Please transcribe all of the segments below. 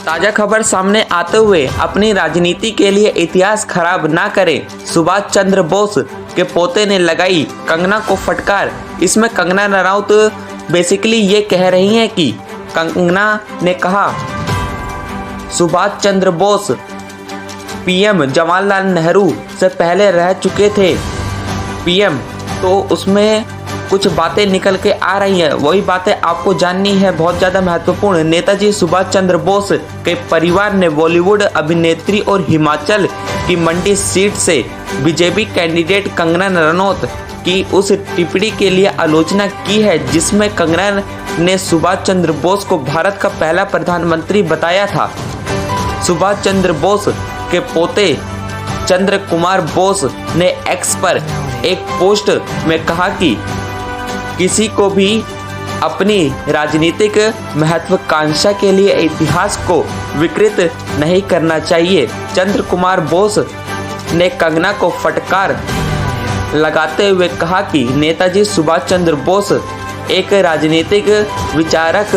ताज़ा खबर सामने आते हुए अपनी राजनीति के लिए इतिहास खराब ना करें, सुभाष चंद्र बोस के पोते ने लगाई कंगना को फटकार। इसमें कंगना रनौत बेसिकली ये कह रही हैं कि कंगना ने कहा सुभाष चंद्र बोस पीएम जवाहरलाल नेहरू से पहले रह चुके थे पीएम, तो उसमें कुछ बातें निकल के आ रही हैं। वही बातें आपको जाननी है, बहुत ज़्यादा महत्वपूर्ण। नेताजी सुभाष चंद्र बोस के परिवार ने बॉलीवुड अभिनेत्री और हिमाचल की मंडी सीट से बीजेपी कैंडिडेट कंगना रनौत की उस टिप्पणी के लिए आलोचना की है जिसमें कंगना ने सुभाष चंद्र बोस को भारत का पहला प्रधानमंत्री बताया था। सुभाष चंद्र बोस के पोते चंद्र कुमार बोस ने एक्स पर एक पोस्ट में कहा कि किसी को भी अपनी राजनीतिक महत्वाकांक्षा के लिए इतिहास को विकृत नहीं करना चाहिए। चंद्र कुमार बोस ने कंगना को फटकार लगाते हुए कहा कि नेताजी सुभाष चंद्र बोस एक राजनीतिक विचारक,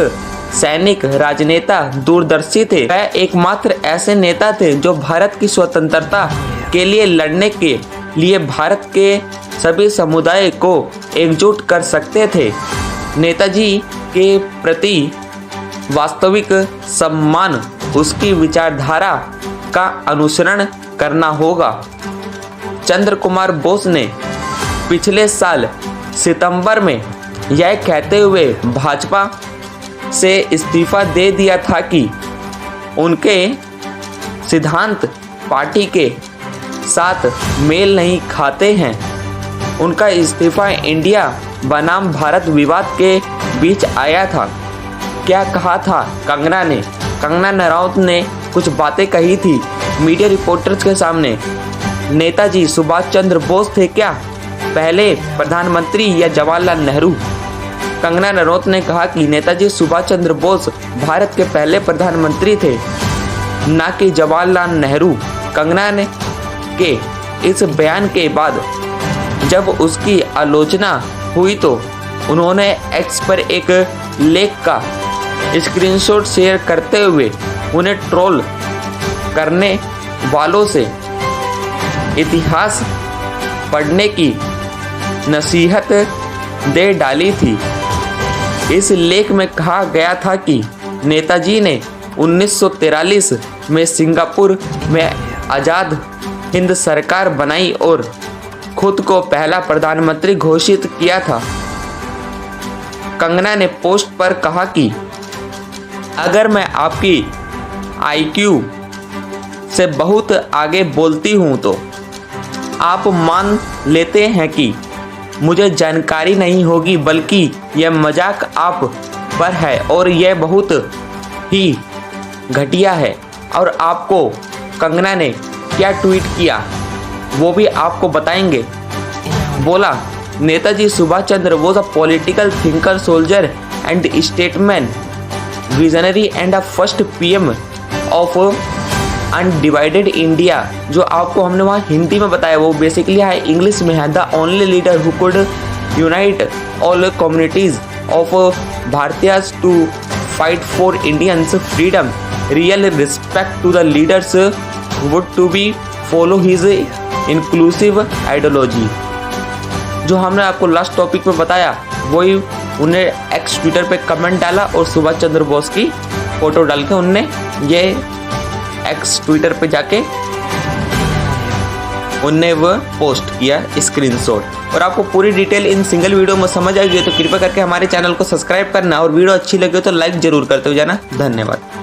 सैनिक, राजनेता, दूरदर्शी थे। वह एकमात्र ऐसे नेता थे जो भारत की स्वतंत्रता के लिए लड़ने के लिए भारत के सभी समुदाय को एकजुट कर सकते थे। नेताजी के प्रति वास्तविक सम्मान उसकी विचारधारा का अनुसरण करना होगा। चंद्र कुमार बोस ने पिछले साल सितंबर में यह कहते हुए भाजपा से इस्तीफा दे दिया था कि उनके सिद्धांत पार्टी के साथ मेल नहीं खाते हैं। उनका इस्तीफा इंडिया बनाम भारत विवाद के बीच आया था। क्या कहा था कंगना ने? कंगना रनौत ने कुछ बातें कही थी मीडिया रिपोर्टर्स के सामने। नेताजी सुभाष चंद्र बोस थे क्या पहले प्रधानमंत्री या जवाहरलाल नेहरू? कंगना रनौत ने कहा कि नेताजी सुभाष चंद्र बोस भारत के पहले प्रधानमंत्री थे, ना कि जवाहरलाल नेहरू। कंगना ने के इस बयान के बाद जब उसकी आलोचना हुई तो उन्होंने एक्स पर एक लेख का स्क्रीनशॉट शेयर करते हुए उन्हें ट्रोल करने वालों से इतिहास पढ़ने की नसीहत दे डाली थी। इस लेख में कहा गया था कि नेताजी ने 1943 में सिंगापुर में आज़ाद हिंद सरकार बनाई और खुद को पहला प्रधानमंत्री घोषित किया था। कंगना ने पोस्ट पर कहा कि अगर मैं आपकी IQ से बहुत आगे बोलती हूँ तो आप मान लेते हैं कि मुझे जानकारी नहीं होगी, बल्कि यह मजाक आप पर है और यह बहुत ही घटिया है। और आपको कंगना ने क्या ट्वीट किया वो भी आपको बताएंगे। बोला, Netaji Subhash Chandra Bose a political thinker, soldier and statesman, visionary and a first PM of undivided India. जो आपको हमने वहाँ हिंदी में बताया वो बेसिकली है इंग्लिश में है। The only leader who could unite all communities of Bharatiyas to fight for Indians freedom, real respect to the leaders would to be follow his inclusive ideology. जो हमने आपको लास्ट टॉपिक में बताया वही उन्हें एक्स ट्विटर पे कमेंट डाला और सुभाष चंद्र बोस की फोटो डाल के उनने ये एक्स ट्विटर पे जाके उनने वो पोस्ट किया स्क्रीनशॉट। और आपको पूरी डिटेल इन सिंगल वीडियो में समझ आएगी तो कृपया करके हमारे चैनल को सब्सक्राइब करना और वीडियो अच्छी लगे तो लाइक जरूर करते हो जाना। धन्यवाद।